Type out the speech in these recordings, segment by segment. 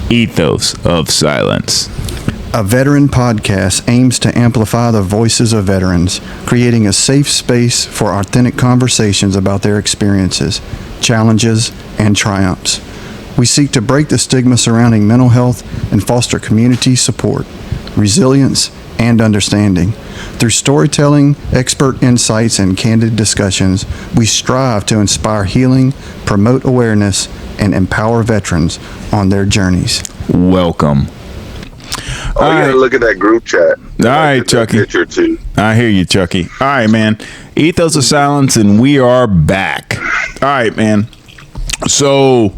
Ethos of Silence. A veteran podcast aims to amplify the voices of veterans, creating a safe space for authentic conversations about their experiences, challenges, and triumphs. We seek to break the stigma surrounding mental health and foster community support, resilience, and understanding. Through storytelling, expert insights, and candid discussions, we strive to inspire healing, promote awareness, and empower veterans on their journeys. Welcome. Oh, you gotta look at that group chat. All right, Chucky. Picture too. I hear you, Chucky. All right, man. Ethos of Silence, and we are back. All right, man. So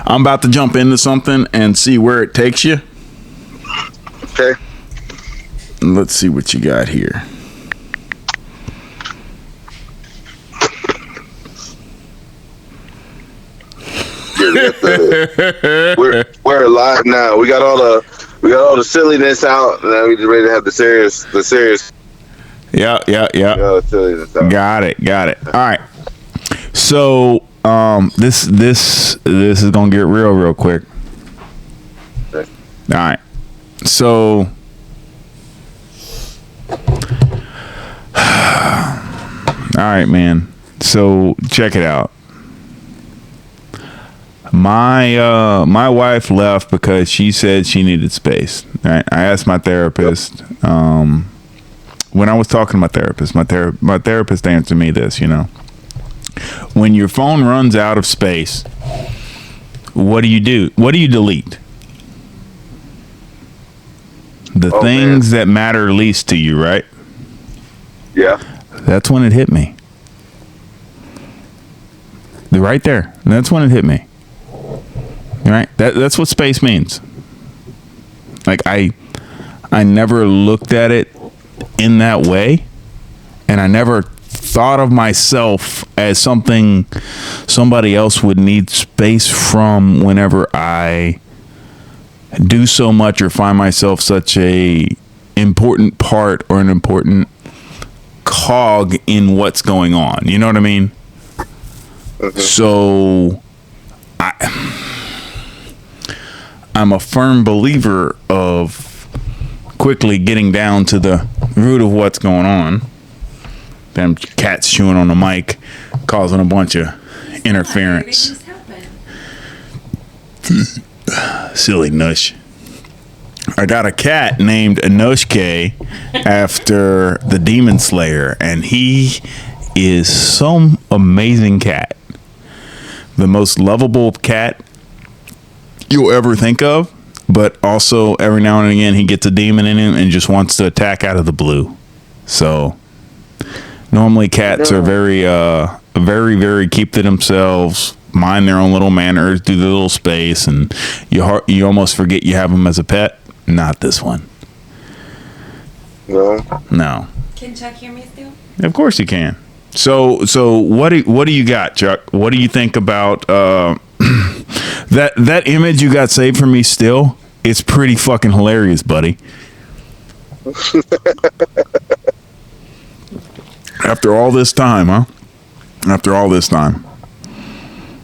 I'm about to jump into something and see where it takes you. Okay. Let's see what you got here. We're live now. We got all the silliness out, and now we just ready to have the serious. Yeah. Got it. All right. So this is gonna get real quick. Okay. All right. So all right, man. So check it out. My wife left because she said she needed space. Right? I asked my therapist when I was talking to my therapist. My therapist answered me this. When your phone runs out of space, what do you do? What do you delete? The things that matter least to you, right? Yeah. That's when it hit me. Right there. That's when it hit me. Right? That's what space means. Like I never looked at it in that way, and I never thought of myself as somebody else would need space from whenever I do so much or find myself such a important part or an important cog in what's going on. You know what I mean? Mm-hmm. So I'm a firm believer of quickly getting down to the root of what's going on. Them cats chewing on the mic, causing a bunch of interference. Silly Nush. I got a cat named Anushke after the Demon Slayer, and he is some amazing cat. The most lovable cat you'll ever think of, but also every now and again he gets a demon in him and just wants to attack out of the blue. So normally cats are very keep to themselves, mind their own little manners, do their little space, and you almost forget you have them as a pet. Not this one. No. Can Chuck hear me still? Of course you can. So what do you got, Chuck? What do you think about that image you got saved for me still? It's pretty fucking hilarious, buddy. After all this time, huh? After all this time.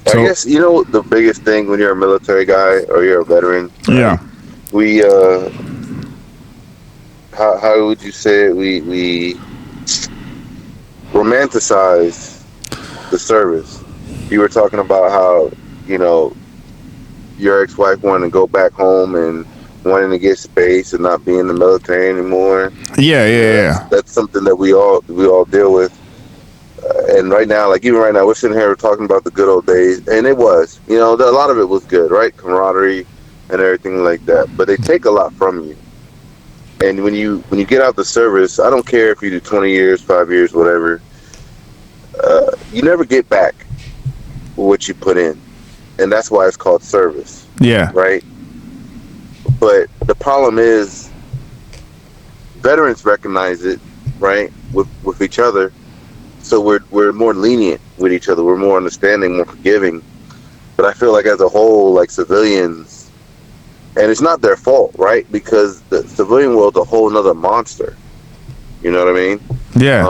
I guess the biggest thing when you're a military guy or you're a veteran. Yeah. We how would you say it? We romanticize the service. You were talking about how your ex-wife wanted to go back home and wanting to get space and not be in the military anymore. Yeah. That's something that we all deal with. And right now, even right now, we're sitting here talking about the good old days, and it was, a lot of it was good, right? Camaraderie and everything like that. But they take a lot from you. And when you get out the service, I don't care if you do 20 years, 5 years, whatever, you never get back what you put in. And that's why it's called service. Yeah. Right? But the problem is veterans recognize it, right, with each other. So we're more lenient with each other. We're more understanding, more forgiving. But I feel like as a whole, civilians, and it's not their fault, right? Because the civilian world's a whole nother monster. You know what I mean? Yeah.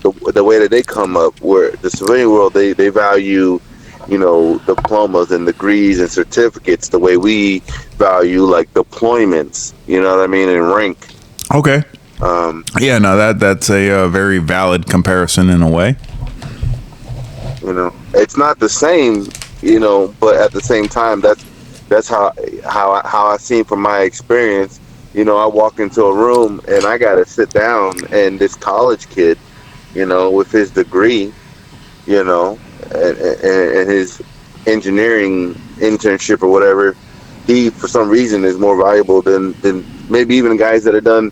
The way that they come up, where the civilian world, they value diplomas and degrees and certificates the way we value like deployments. You know what I mean? And rank. Okay. Yeah, no, that's a very valid comparison in a way. It's not the same, but at the same time, that's how I seen from my experience. I walk into a room and I got to sit down, and this college kid, with his degree, and his engineering internship or whatever, he for some reason is more valuable than maybe even guys that have done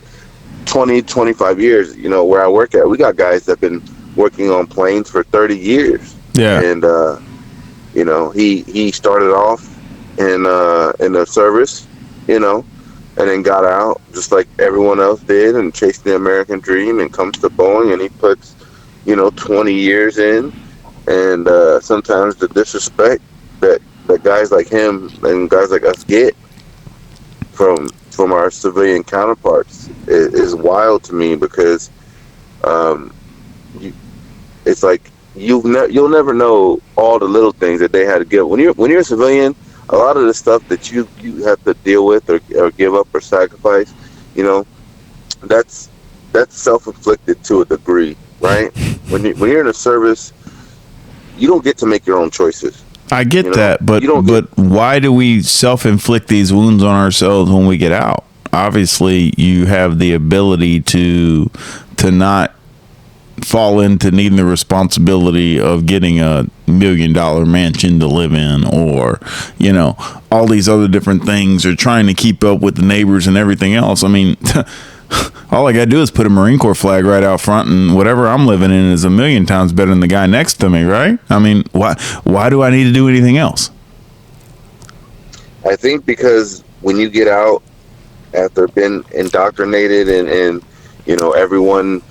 20, 25 years. Where I work at, we got guys that have been working on planes for 30 years. Yeah. And he started off in the service, and then got out just like everyone else did and chased the American dream and comes to Boeing and he puts 20 years in, and sometimes the disrespect that guys like him and guys like us get from our civilian counterparts is wild to me, because it's like you'll never know all the little things that they had to give. When you're a civilian, a lot of the stuff that you have to deal with or give up or sacrifice, that's self-inflicted to a degree, right? When you're in a service, you don't get to make your own choices. I get that, but why do we self-inflict these wounds on ourselves when we get out? Obviously, you have the ability to not fall into needing the responsibility of getting a $1 million mansion to live in, or all these other different things, or trying to keep up with the neighbors and everything else. I mean, all I gotta do is put a Marine Corps flag right out front, and whatever I'm living in is 1,000,000 times better than the guy next to me, right? I mean, why do I need to do anything else? I think because when you get out after being indoctrinated and everyone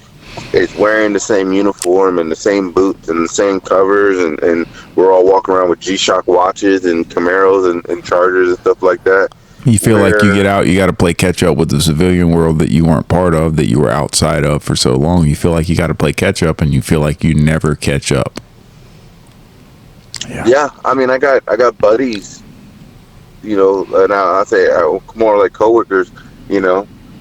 is wearing the same uniform and the same boots and the same covers, and we're all walking around with G-Shock watches and Camaros and Chargers and stuff like that. You feel like you get out, you got to play catch up with the civilian world that you weren't part of, that you were outside of for so long. You feel like you got to play catch up, and you feel like you never catch up. Yeah. I mean, I got buddies, and I say more like coworkers,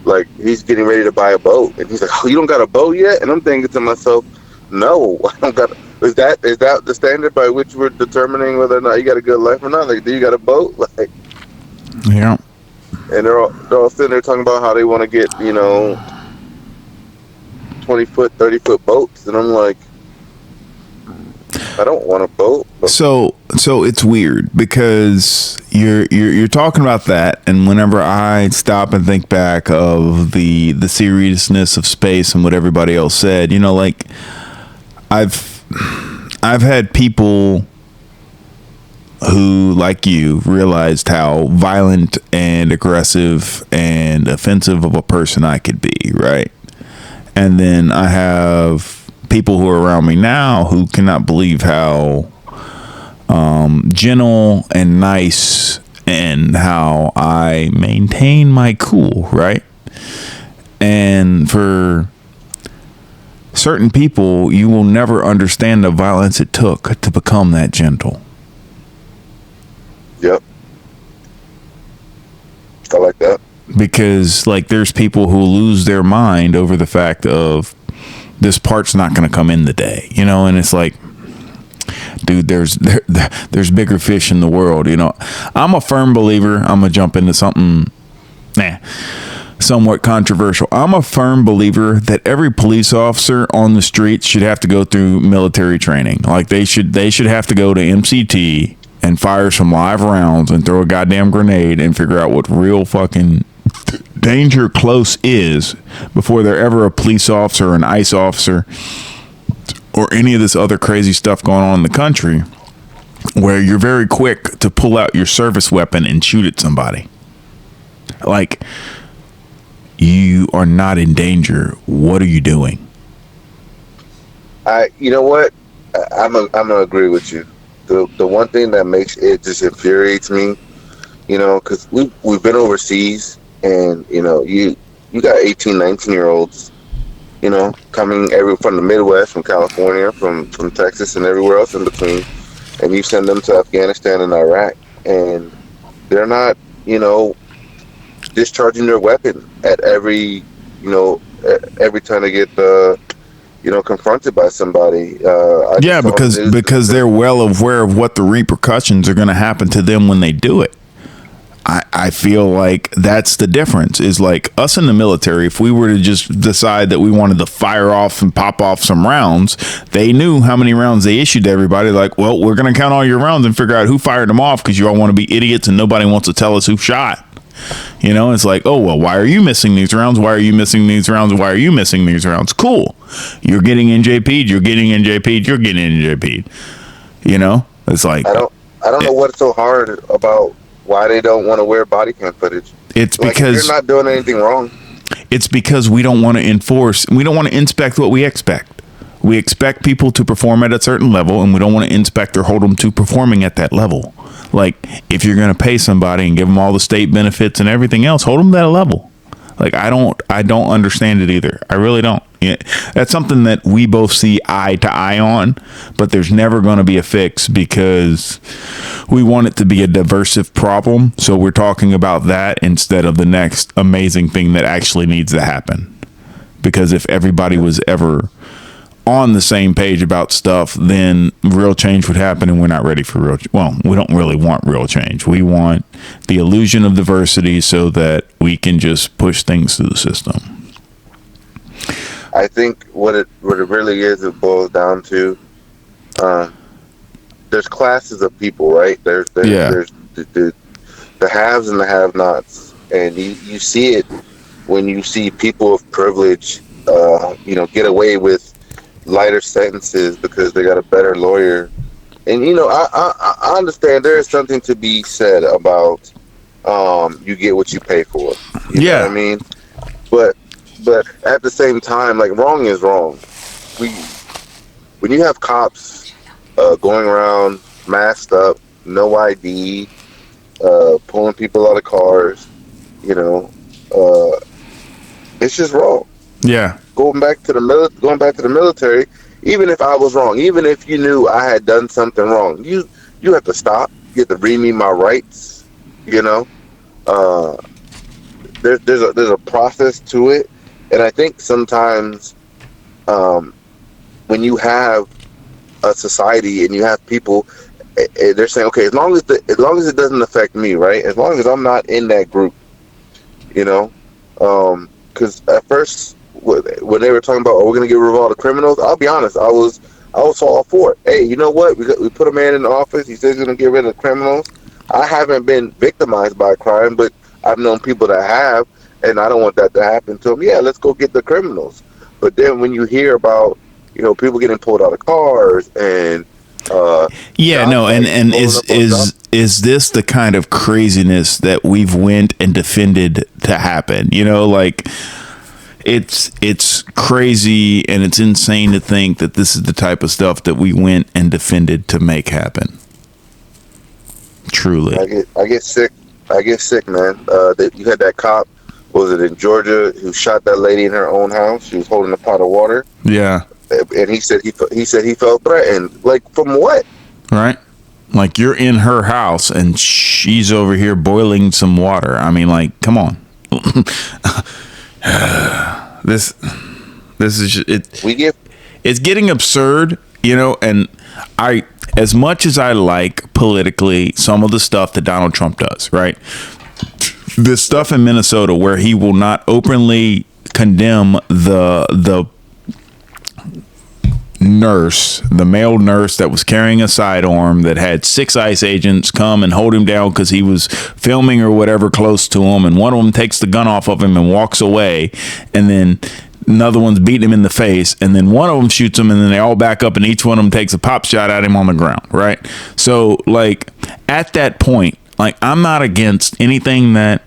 like he's getting ready to buy a boat, and he's like, "Oh, you don't got a boat yet?" And I'm thinking to myself, "No, I don't got." Is that the standard by which we're determining whether or not you got a good life or not? Like, do you got a boat? Like, yeah. And they're all sitting there talking about how they want to get 20-foot, 30-foot boats, and I'm like, I don't want a boat. So it's weird, because you're talking about that, and whenever I stop and think back of the seriousness of space and what everybody else said, like I've had people who, like you, realized how violent and aggressive and offensive of a person I could be, right? And then I have people who are around me now who cannot believe how gentle and nice and how I maintain my cool, right? And for certain people, you will never understand the violence it took to become that gentle. Yep. I like that. Because, like, there's people who lose their mind over the fact of this part's not going to come in the day, and it's like, dude, there's bigger fish in the world. I'm a firm believer. I'm going to jump into something somewhat controversial. I'm a firm believer that every police officer on the streets should have to go through military training. Like, they should have to go to MCT and fire some live rounds and throw a goddamn grenade and figure out what real fucking danger close is before they're ever a police officer or an ICE officer or any of this other crazy stuff going on in the country, where you're very quick to pull out your service weapon and shoot at somebody. Like, you are not in danger. What are you doing? You know what? I'm gonna agree with you. The one thing that makes it just infuriates me, because we've been overseas, and you got 18, 19-year-olds, coming from the Midwest, from California, from Texas, and everywhere else in between, and you send them to Afghanistan and Iraq, and they're not, discharging their weapon at every time they get confronted by somebody. Because they're well aware of what the repercussions are going to happen to them when they do it. I feel like that's the difference, is like us in the military. If we were to just decide that we wanted to fire off and pop off some rounds, they knew how many rounds they issued to everybody. Like, well, we're going to count all your rounds and figure out who fired them off, because you all want to be idiots and nobody wants to tell us who shot. It's like, oh, well, why are you missing these rounds? Why are you missing these rounds? Why are you missing these rounds? Cool. You're getting NJP'd. You're getting NJP'd. You're getting NJP'd. It's like, I don't know what's so hard about why they don't want to wear body cam footage. It's because you're not doing anything wrong. It's because we don't want to enforce. We don't want to inspect what we expect. We expect people to perform at a certain level, and we don't want to inspect or hold them to performing at that level. Like, if you're going to pay somebody and give them all the state benefits and everything else, hold them to that level. Like, I don't understand it either. I really don't. That's something that we both see eye to eye on, but there's never going to be a fix, because we want it to be a diversive problem. So we're talking about that instead of the next amazing thing that actually needs to happen. Because if everybody was ever on the same page about stuff, then real change would happen, and we're not ready for we don't really want real change. We want the illusion of diversity so that we can just push things through the system. I think what it really is, it boils down to, there's classes of people, right? There's the haves and the have-nots, and you see it when you see people of privilege, get away with lighter sentences because they got a better lawyer. And I understand there is something to be said about you get what you pay for. You know what I mean? But at the same time, like, wrong is wrong. When you have cops going around masked up, no ID, pulling people out of cars, it's just wrong. Yeah. Going back to the military, even if I was wrong, even if you knew I had done something wrong, you have to stop. You have to read me my rights. There's a process to it, and I think sometimes when you have a society and you have people, they're saying, okay, as long as it doesn't affect me, right? As long as I'm not in that group, because at first, when they were talking about, we're going to get rid of all the criminals, I'll be honest, I was all for it. Hey, you know what? We put a man in the office. He says he's going to get rid of the criminals. I haven't been victimized by crime, but I've known people that have, and I don't want that to happen to them. Yeah, let's go get the criminals. But then when you hear about, people getting pulled out of cars and is this the kind of craziness that we've went and defended to happen? It's crazy, and it's insane to think that this is the type of stuff that we went and defended to make happen. Truly. I get sick, man. You had that cop, was it in Georgia, who shot that lady in her own house? She was holding a pot of water. Yeah. And he said he felt threatened. Like, from what? Right. Like, you're in her house and she's over here boiling some water. I mean, like, come on. This is just, it's getting absurd, and as much as I like politically some of the stuff that Donald Trump does, right? This stuff in Minnesota where he will not openly condemn the male nurse that was carrying a sidearm, that had 6 ICE agents come and hold him down because he was filming or whatever close to him, and one of them takes the gun off of him and walks away, and then another one's beating him in the face, and then one of them shoots him, and then they all back up, and each one of them takes a pop shot at him on the ground, right? So, like, at that point, like, I'm not against anything that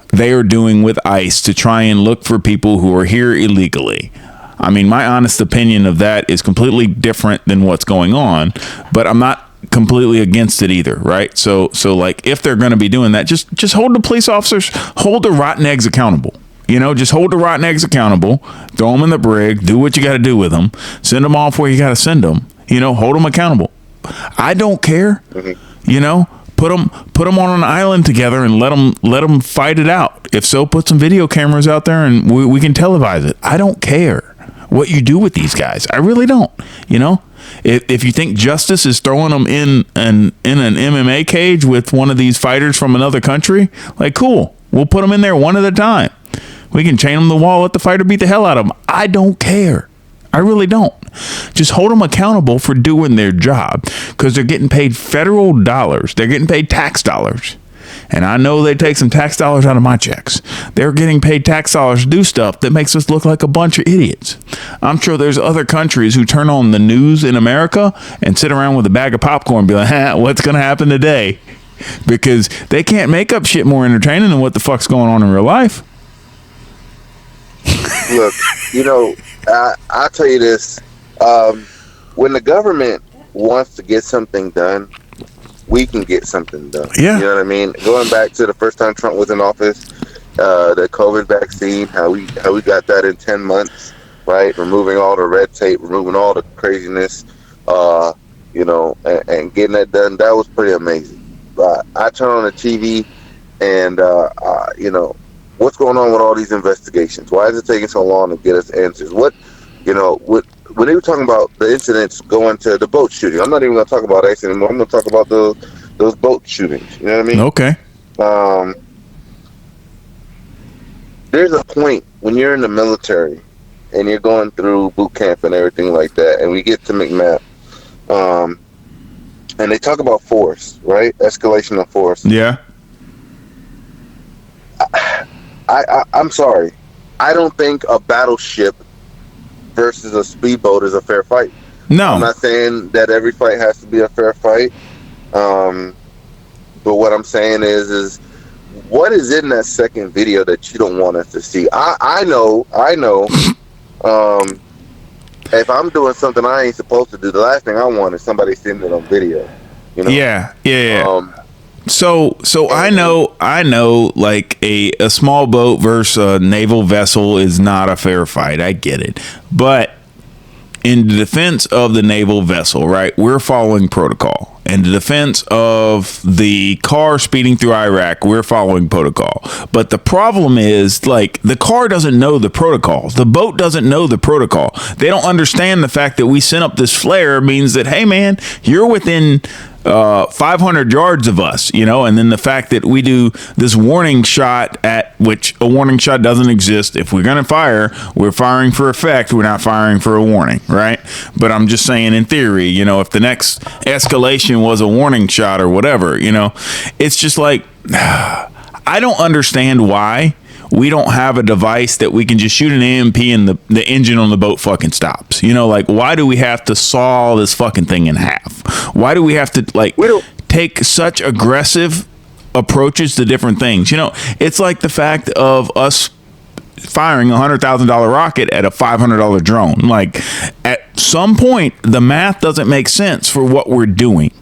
they are doing with ICE to try and look for people who are here illegally. I mean, my honest opinion of that is completely different than what's going on, but I'm not completely against it either, right? So like, if they're going to be doing that, just hold the police officers, hold the rotten eggs accountable. Just hold the rotten eggs accountable, throw them in the brig, do what you got to do with them, send them off where you got to send them, hold them accountable. I don't care. You know, put them on an island together and let them fight it out. If so, put some video cameras out there and we can televise it. I don't care what you do with these guys. I really don't. You know, if you think justice is throwing them in an MMA cage with one of these fighters from another country, like, cool, we'll put them in there one at a time. We can chain them to the wall, let the fighter beat the hell out of them. I don't care. I really don't. Just hold them accountable for doing their job, because they're getting paid federal dollars. They're getting paid tax dollars. And I know they take some tax dollars out of my checks. They're getting paid tax dollars to do stuff that makes us look like a bunch of idiots. I'm sure there's other countries who turn on the news in America and sit around with a bag of popcorn and be like, what's going to happen today? Because they can't make up shit more entertaining than what the fuck's going on in real life. Look, you know, I'll tell you this. When the government wants to get something done, we can get something done. Yeah. You know what I mean? Going back to the first time Trump was in office, the COVID vaccine, how we got that in 10 months, right? Removing all the red tape, removing all the craziness, you know, and getting that done. That was pretty amazing. I turn on the TV and, you know, what's going on with all these investigations? Why is it taking so long to get us answers? When they were talking about the incidents going to the boat shooting, I'm not even going to talk about accidents anymore. I'm going to talk about those boat shootings. You know what I mean? Okay. There's a point when you're in the military and you're going through boot camp and everything like that, and we get to McMap, and they talk about force, right? Escalation of force. Yeah. I'm sorry. I don't think a battleship versus a speedboat is a fair fight. No. I'm not saying that every fight has to be a fair fight. But what I'm saying is what is in that second video that you don't want us to see? I know. If I'm doing something I ain't supposed to do, the last thing I want is somebody seeing it on video. You know? Yeah. So I know like a small boat versus a naval vessel is not a fair fight. I get it. But in the defense of the naval vessel, right, we're following protocol. In the defense of the car speeding through Iraq, we're following protocol. But the problem is, like, the car doesn't know the protocol. The boat doesn't know the protocol. They don't understand the fact that we sent up this flare means that, hey, man, you're within 500 yards of us, you know, and then the fact that we do this warning shot, at which a warning shot doesn't exist. If we're going to fire, we're firing for effect. We're not firing for a warning, right? But I'm just saying, in theory, you know, if the next escalation was a warning shot or whatever, you know, it's just like, I don't understand why we don't have a device that we can just shoot an EMP and the engine on the boat fucking stops. You know, like, why do we have to saw this fucking thing in half? Why do we have to, like, take such aggressive approaches to different things? You know, it's like the fact of us firing a $100,000 rocket at a $500 drone. Like, at some point, the math doesn't make sense for what we're doing.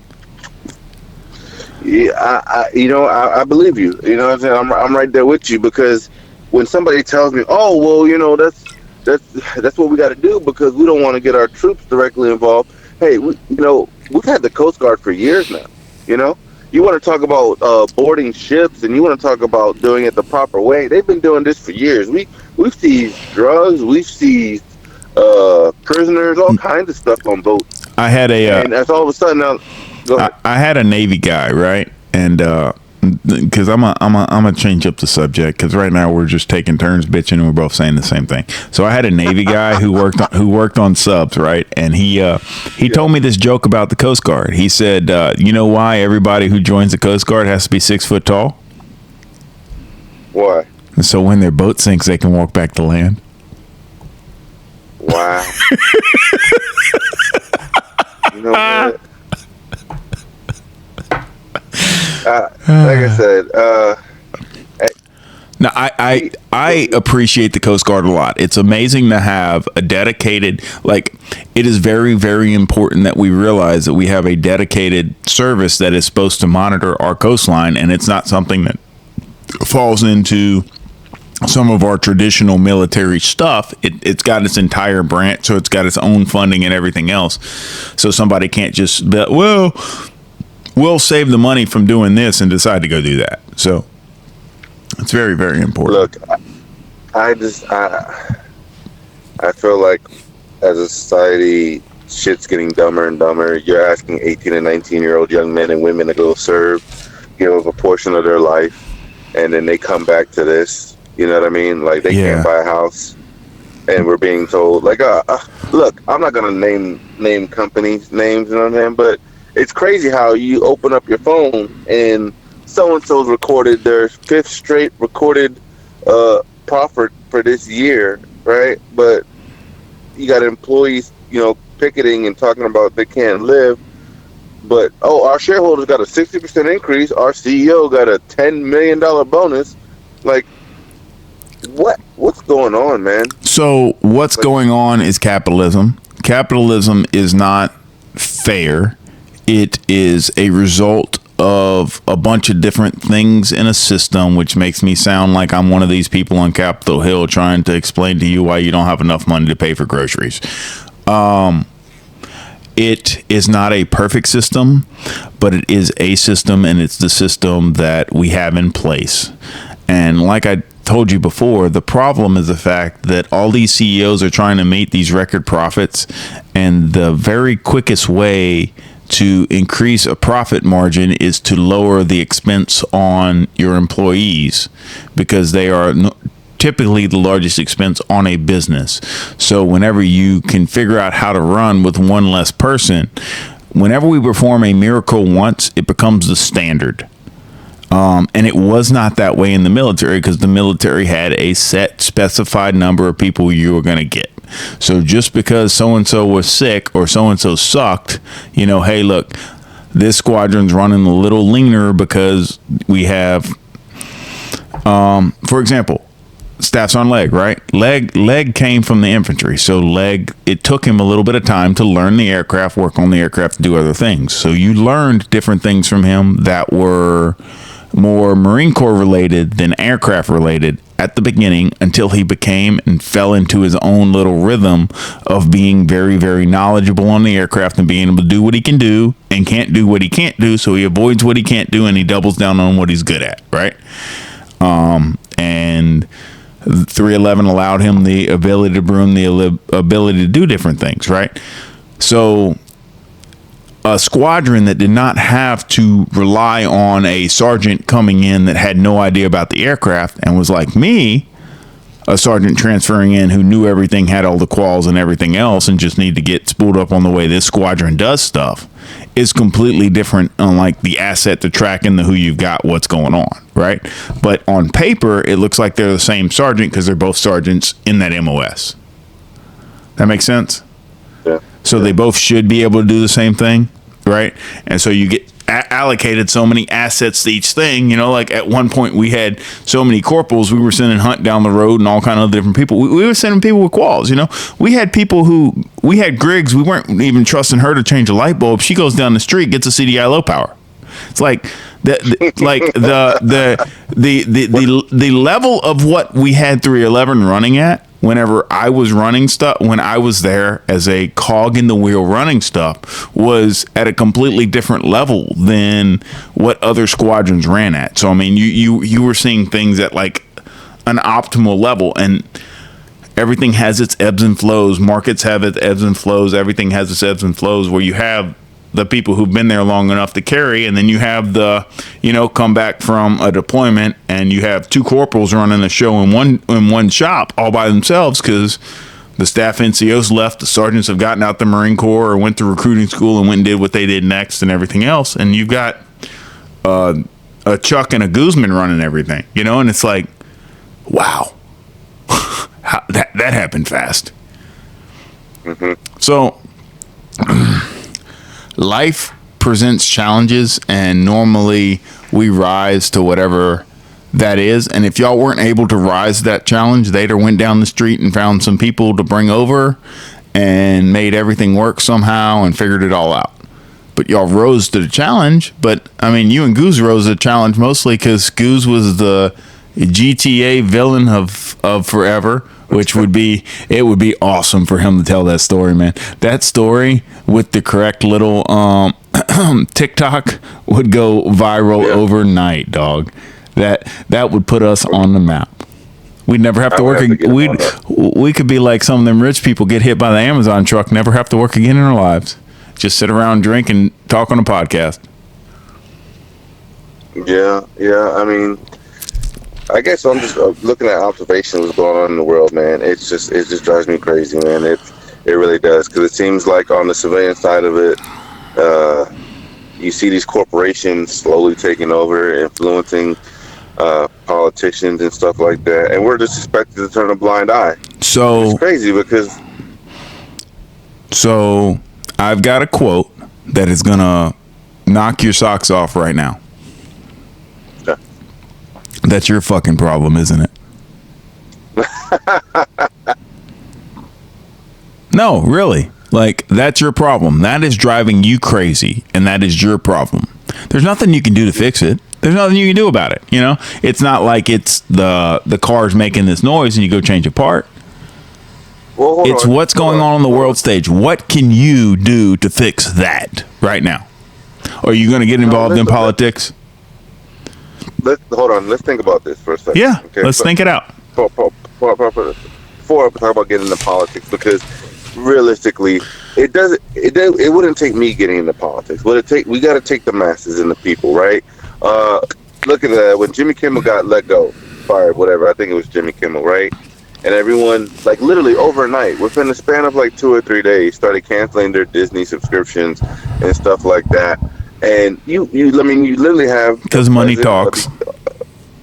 Yeah, I believe you. You know what I'm saying? I'm right there with you, because when somebody tells me, "Oh, well, you know, that's what we got to do because we don't want to get our troops directly involved." Hey, we've had the Coast Guard for years now. You know, you want to talk about boarding ships, and you want to talk about doing it the proper way. They've been doing this for years. We've seized drugs, we've seized prisoners, all kinds of stuff on boats. I had and that's all of a sudden now. I had a Navy guy, right? And because I'm gonna change up the subject, because right now we're just taking turns bitching and we're both saying the same thing. So I had a Navy guy who worked on subs, right? And he told me this joke about the Coast Guard. He said, you know why everybody who joins the Coast Guard has to be 6 foot tall? Why? And so when their boat sinks, they can walk back to land. Wow. You know what? Like I said, now I appreciate the Coast Guard a lot. It's amazing to have a dedicated, like, it is very, very important that we realize that we have a dedicated service that is supposed to monitor our coastline, and it's not something that falls into some of our traditional military stuff, it's got its entire branch, so it's got its own funding and everything else. So somebody can't just be, well, we'll save the money from doing this and decide to go do that. So it's very, very important. Look, I feel like as a society, shit's getting dumber and dumber. You're asking 18 and 19-year-old young men and women to go serve, give up a portion of their life, and then they come back to this. You know what I mean? Like, they can't buy a house, and we're being told, like, look, I'm not going to name companies' names, you know what I mean? But it's crazy how you open up your phone, and so-and-so's recorded their 5th straight recorded profit for this year, right? But you got employees, picketing and talking about they can't live. But, our shareholders got a 60% increase. Our CEO got a $10 million bonus. Like, what's going on, man? So what's going on is capitalism. Capitalism is not fair. It is a result of a bunch of different things in a system, which makes me sound like I'm one of these people on Capitol Hill trying to explain to you why you don't have enough money to pay for groceries. It is not a perfect system, but it is a system, and it's the system that we have in place. And like I told you before, the problem is the fact that all these CEOs are trying to make these record profits, and the very quickest way to increase a profit margin is to lower the expense on your employees, because they are typically the largest expense on a business. So whenever you can figure out how to run with one less person, whenever we perform a miracle once, it becomes the standard. And it was not that way in the military, because the military had a set specified number of people you were going to get. So just because so-and-so was sick or so-and-so sucked, hey, look, this squadron's running a little leaner because we have, for example, Staff Sergeant Leg, right? Leg came from the infantry. So Leg, it took him a little bit of time to learn the aircraft, work on the aircraft, do other things. So you learned different things from him that were more Marine Corps related than aircraft related at the beginning, until he became and fell into his own little rhythm of being very, very knowledgeable on the aircraft and being able to do what he can do and can't do what he can't do. So he avoids what he can't do and he doubles down on what he's good at, right? And 311 allowed him the ability to broom, the ability to do different things, right? So a squadron that did not have to rely on a sergeant coming in that had no idea about the aircraft and was like me, a sergeant transferring in who knew everything, had all the quals and everything else, and just need to get spooled up on the way this squadron does stuff, is completely different on like the asset to tracking the who you've got, what's going on, right? But on paper, it looks like they're the same sergeant because they're both sergeants in that MOS. That makes sense? Yeah. So they both should be able to do the same thing, right? And so you get allocated so many assets to each thing. Like at one point we had so many corporals, we were sending Hunt down the road and all kind of different people. We were sending people with quals. We had people we had Griggs, we weren't even trusting her to change a light bulb. She goes down the street, gets a CDI low power. It's like the level of what we had 311 running at whenever I was running stuff, when I was there as a cog in the wheel running stuff, was at a completely different level than what other squadrons ran at. So I mean, you were seeing things at like an optimal level, and everything has its ebbs and flows. Markets have its ebbs and flows. Everything has its ebbs and flows, where you have the people who've been there long enough to carry, and then you have the, come back from a deployment and you have two corporals running a show in one shop all by themselves because the staff NCOs left, the sergeants have gotten out the Marine Corps or went to recruiting school and went and did what they did next and everything else. And you've got a Chuck and a Guzman running everything, and it's like, wow, that happened fast. Mm-hmm. So life presents challenges, and normally we rise to whatever that is. And if y'all weren't able to rise to that challenge, they'd have went down the street and found some people to bring over and made everything work somehow and figured it all out. But y'all rose to the challenge. But I mean, you and Goose rose to the challenge mostly because Goose was the GTA villain of forever, which would be awesome for him to tell that story, man. That story with the correct little TikTok would go viral overnight, dog. That would put us on the map. We'd never have to work. We could be like some of them rich people, get hit by the Amazon truck, never have to work again in our lives. Just sit around, drink, and talk on a podcast. Yeah. I mean, I guess I'm just looking at observations what's going on in the world, man. It just drives me crazy, man. It really does, because it seems like on the civilian side of it, you see these corporations slowly taking over, influencing politicians and stuff like that, and we're just expected to turn a blind eye. So it's crazy because. So I've got a quote that is gonna knock your socks off right now. Yeah. That's your fucking problem, isn't it? No, really. Like, that's your problem. That is driving you crazy, and that is your problem. There's nothing you can do to fix it. There's nothing you can do about it, you know? It's not like it's the car's making this noise and you go change a part. Well, it's what's going on the world stage. What can you do to fix that right now? Are you going to get involved in politics? Hold on. Let's think about this for a second. Yeah, okay? Let's think it out. Before I talk about getting into politics, because realistically, it wouldn't take me getting into politics. We got to take the masses and the people, right? Look at that. When Jimmy Kimmel got let go, fired, whatever. I think it was Jimmy Kimmel, right? And everyone, like, literally overnight, within the span of like 2 or 3 days, started canceling their Disney subscriptions and stuff like that. And you literally have, because money talks.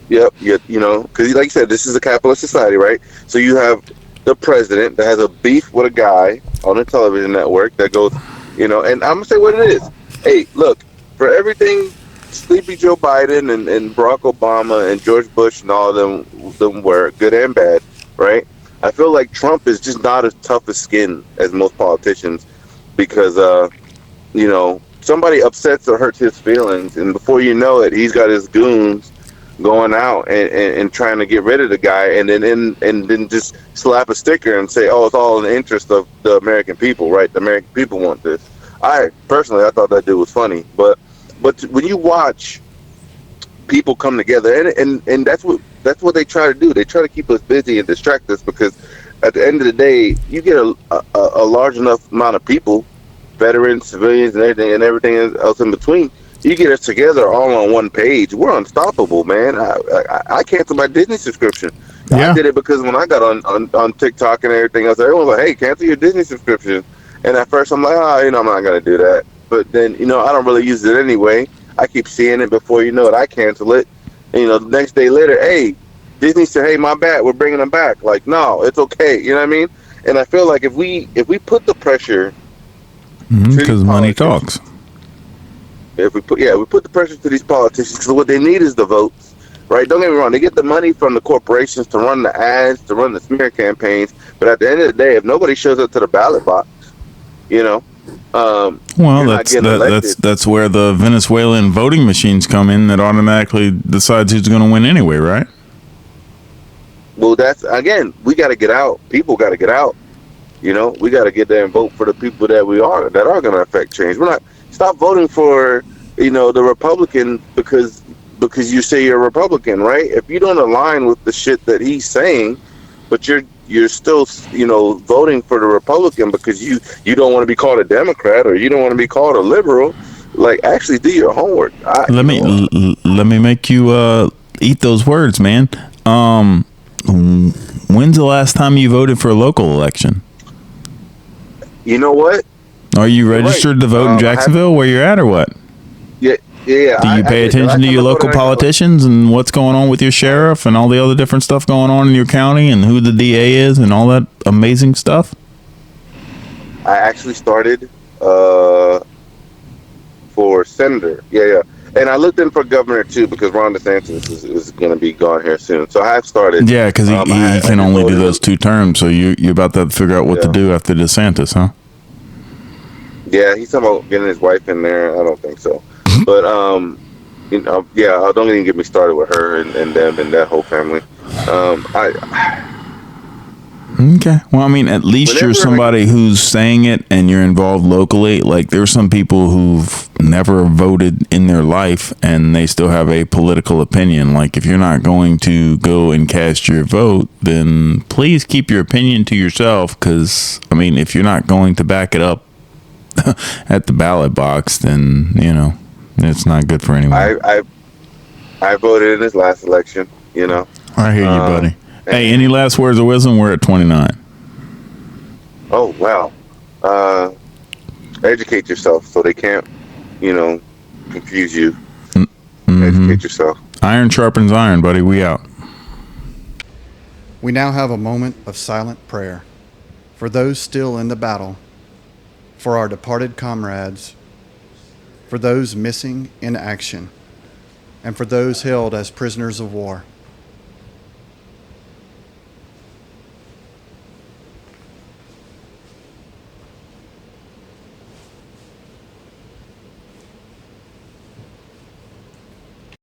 Yep. You know, because like you said, this is a capitalist society, right? So you have the president that has a beef with a guy on a television network that goes, you know, and I'm gonna say what it is. Hey, look, for everything Sleepy Joe Biden and Barack Obama and George Bush and all of them were good and bad, right? I feel like Trump is just not as tough a skin as most politicians, because you know, somebody upsets or hurts his feelings, and before you know it, he's got his goons going out and trying to get rid of the guy, and then just slap a sticker and say, oh, it's all in the interest of the American people, right? The American people want this. I thought that dude was funny, but when you watch people come together, and that's what they try to do. They try to keep us busy and distract us, because at the end of the day, you get a large enough amount of people, veterans, civilians, and everything else in between. You get us together all on one page, we're unstoppable, man. I canceled my Disney subscription. Yeah. I did it because when I got on TikTok and everything else, everyone was like, hey, cancel your Disney subscription. And at first I'm like, I'm not going to do that. But then, I don't really use it anyway. I keep seeing it. Before you know it, I cancel it. And, the next day later, hey, Disney said, hey, my bad, we're bringing them back. Like, no, it's okay. You know what I mean? And I feel like if we put the pressure, because money talks. If we put the pressure to these politicians, because what they need is the votes, right? Don't get me wrong, they get the money from the corporations to run the ads, to run the smear campaigns, but at the end of the day, if nobody shows up to the ballot box, well, that's where the Venezuelan voting machines come in that automatically decides who's going to win anyway, right? Well, that's, again, we got to get out. People got to get out. We got to get there and vote for the people that are going to affect change. We're not. Stop voting for, the Republican because you say you're a Republican, right? If you don't align with the shit that he's saying, but you're still, voting for the Republican because you don't want to be called a Democrat or you don't want to be called a liberal, like, actually do your homework. Let me make you eat those words, man. When's the last time you voted for a local election? You know what? Are you registered to vote in Jacksonville, where you're at, or what? Yeah. Do you pay attention to your local politicians and what's going on with your sheriff and all the other different stuff going on in your county and who the DA is and all that amazing stuff? I actually started for senator. Yeah. And I looked in for governor, too, because Ron DeSantis is going to be gone here soon. So I have started. Yeah, because he can only do those 2 terms. So you're about to figure out what to do after DeSantis, huh? Yeah, he's talking about getting his wife in there. I don't think so. But you know, yeah, don't even get me started with her and them and that whole family. I Okay. Well, I mean, at least you're somebody who's saying it and you're involved locally. Like, there's some people who've never voted in their life and they still have a political opinion. Like, if you're not going to go and cast your vote, then please keep your opinion to yourself. Because, I mean, if you're not going to back it up at the ballot box, then, you know, it's not good for anyone. I voted in this last election, you know. I hear you, buddy. Hey, any last words of wisdom? We're at 29. Oh, wow. Educate yourself so they can't, you know, confuse you. Mm-hmm. Educate yourself. Iron sharpens iron, buddy. We out. We now have a moment of silent prayer for those still in the battle, for our departed comrades, for those missing in action, and for those held as prisoners of war.